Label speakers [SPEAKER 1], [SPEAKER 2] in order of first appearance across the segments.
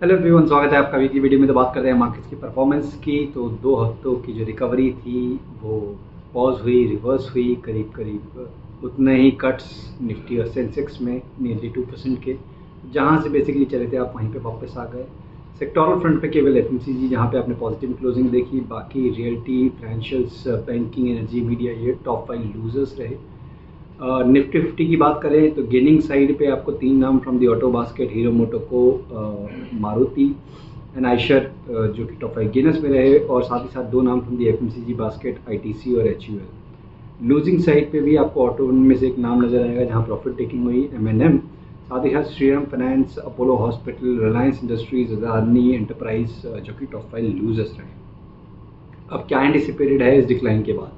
[SPEAKER 1] Hello everyone, स्वागत है आपका वीकली वीडियो में। तो बात करते हैं मार्केट्स की परफॉर्मेंस की। तो 2 हफ्तों की जो रिकवरी थी वो पॉज हुई, रिवर्स हुई, करीब करीब उतने ही कट्स निफ्टी और सेंसेक्स में नियरली 2% के। जहां से बेसिकली चले थे आप वहीं पे वापस आ गए। सेक्टोरल फ्रंट पे केवल एफएमसीजी जहां पे आपने पॉजिटिव क्लोजिंग देखी, बाकी realty, financials, banking, energy, media ये टॉप 5 लूजर्स रहे। निफ्टी फिफ्टी की बात करें तो गेनिंग साइड पे आपको 3 नाम from the auto basket, hero मोटोको, Maruti and Eicher, जो कि टॉप 5 गेनर्स में रहे, और साथ ही साथ 2 नाम from the FMCG basket, ITC और एचयूएल। लूजिंग साइड पे भी आपको ऑटो में से एक नाम नजर आएगा जहां प्रॉफिट टेकिंग हुई, एमएनएम। साथ ही साथ Shriram finance, Apollo hospital, Reliance industries, Adani enterprise, जो कि टॉप 5 लूजर्स रहे। अब क्या एंटिसिपेटेड है इस डिक्लाइन के बाद?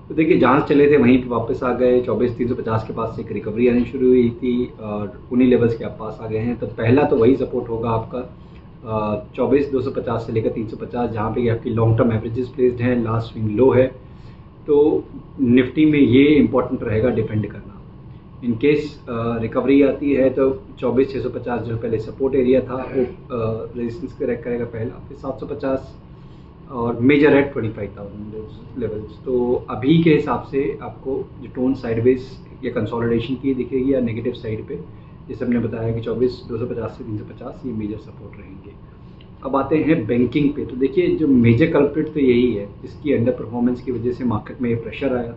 [SPEAKER 1] तो देखिए, जहाँ चले थे वहीं पे वापस आ गए। 24,350 के पास से एक रिकवरी आनी शुरू हुई थी और उन्हीं लेवल्स के आप पास आ गए हैं। तो पहला तो वही सपोर्ट होगा आपका 24,250 से लेकर 350, जहाँ पे आपकी लॉन्ग टर्म एवरेजेस प्लेस्ड हैं, लास्ट स्विंग लो है। तो निफ्टी में ये इंपॉर्टेंट रहेगा डिफेंड करना। इन केस रिकवरी आती है तो 24,650 जो पहले सपोर्ट एरिया था वो रेजिस्टेंस करेक्ट करेगा पहला, फिर 750 और मेजर है 25,000 लेवल्स। तो अभी के हिसाब से आपको जो टोन साइडवेज या कंसोलिडेशन की दिखेगी या नेगेटिव साइड पे, जैसे हमने बताया कि 24,250 से 350 ये मेजर सपोर्ट रहेंगे। अब आते हैं बैंकिंग पे। तो देखिए, जो मेजर कल्प्रिट तो यही है जिसकी अंडर परफॉर्मेंस की वजह से मार्केट में ये प्रेशर आया।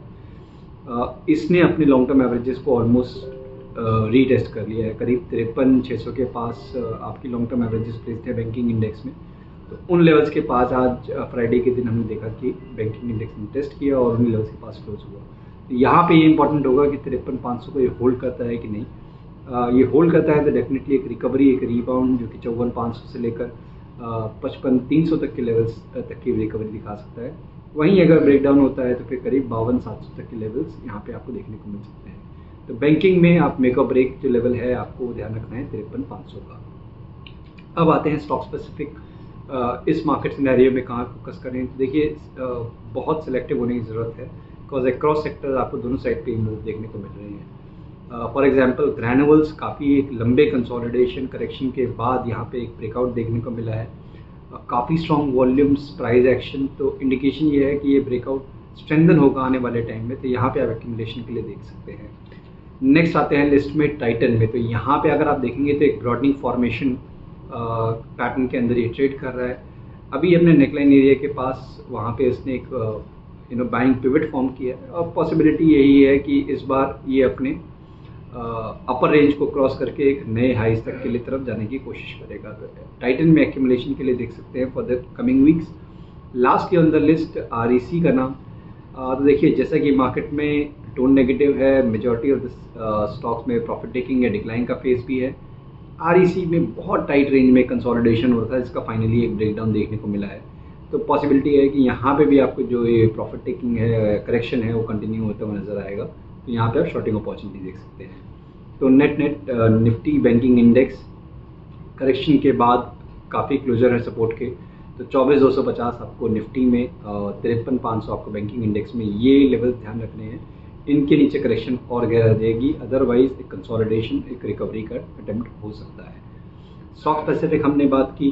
[SPEAKER 1] इसने अपने लॉन्ग टर्म एवरेजेस को ऑलमोस्ट रीटेस्ट कर लिया है। करीब 53,600 के पास आपकी लॉन्ग टर्म एवरेजेस प्लेस्ड है बैंकिंग इंडेक्स में। तो उन लेवल्स के पास आज फ्राइडे के दिन हमने देखा कि बैंकिंग इंडेक्स ने टेस्ट किया और उन लेवल्स के पास क्लोज हुआ। तो यहाँ पे ये इंपॉर्टेंट होगा कि 53,500 को ये होल्ड करता है कि नहीं। ये होल्ड करता है तो डेफिनेटली एक रिकवरी, एक रिबाउंड जो कि 54,500 से लेकर 55,300 तक के लेवल्स तक की रिकवरी दिखा सकता है। वहीं अगर ब्रेकडाउन होता है तो फिर करीब 52,700 तक के लेवल्स यहाँ पे आपको देखने को मिल सकते हैं। तो बैंकिंग में आप मेक और ब्रेक जो लेवल है आपको ध्यान रखना है 53,500 का। अब आते हैं स्टॉक स्पेसिफिक। इस मार्केट सिनेरियो में कहाँ फोकस करें? तो देखिए, बहुत सिलेक्टिव होने की ज़रूरत है, बिकॉज अक्रॉस सेक्टर आपको दोनों साइड पे मूव देखने को मिल रहे हैं। फॉर एग्जांपल ग्रैनुअल्स काफ़ी एक लंबे कंसोलिडेशन करेक्शन के बाद यहाँ पे एक ब्रेकआउट देखने को मिला है। काफ़ी स्ट्रॉन्ग वॉल्यूम्स, प्राइस एक्शन, तो इंडिकेशन ये है कि ये ब्रेकआउट स्ट्रेंथन होगा आने वाले टाइम में। तो यहाँ पे आप एक्यूमुलेशन के लिए देख सकते हैं। नेक्स्ट आते हैं लिस्ट में टाइटन में। तो यहाँ पे अगर आप देखेंगे तो एक ब्रॉडनिंग फॉर्मेशन पैटर्न के अंदर ये ट्रेड कर रहा है। अभी अपने नेकलाइन एरिया के पास वहाँ पे इसने एक बाइंग पिवट फॉर्म किया है और पॉसिबिलिटी यही है कि इस बार ये अपने अपर रेंज को क्रॉस करके एक नए हाइज तक के लिए तरफ जाने की कोशिश करेगा। तो टाइटन में एक्यूमुलेशन के लिए देख सकते हैं for the coming weeks. Last on the list REC का नाम। तो देखिए, जैसा कि मार्केट में टोन नेगेटिव है, मेजॉरिटी ऑफ द स्टॉक्स में प्रॉफिट टेकिंग या डिक्लाइन का फेस भी है। आरईसी में बहुत टाइट रेंज में कंसोलिडेशन हो रहा था जिसका फाइनली एक ब्रेकडाउन देखने को मिला है। तो पॉसिबिलिटी है कि यहाँ पे भी आपको जो ये प्रॉफिट टेकिंग है, करेक्शन है, वो कंटिन्यू होता हुआ नजर आएगा। तो यहाँ पे आप शॉर्टिंग अपॉर्चुनिटी देख सकते हैं। तो net Nifty banking index correction के बाद काफ़ी क्लोजर है सपोर्ट के। तो 24,250 आपको निफ्टी में, 53,500 आपको बैंकिंग इंडेक्स में, ये लेवल ध्यान रखने हैं। इनके नीचे करेक्शन और गहरा देगी, अदरवाइज एक कंसोलिडेशन, एक रिकवरी का अटेम्प्ट हो सकता है। स्टॉक स्पेसिफिक हमने बात की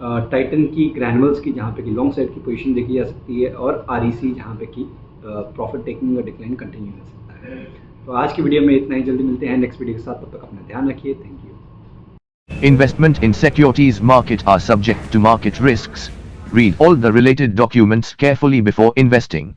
[SPEAKER 1] टाइटन की, ग्रैनुअल्स की जहाँ पे कि लॉन्ग साइड की पोजीशन देखी जा सकती है, और आरईसी जहाँ पे कि प्रॉफिट टेकिंग और डिक्लाइन कंटिन्यू हो सकता है। तो आज की वीडियो में इतना ही। जल्दी मिलते हैं नेक्स्ट वीडियो के साथ, तब तक अपना ध्यान रखिए। Thank you.
[SPEAKER 2] Investment in securities market are subject to market risks. Read all the related documents carefully before investing.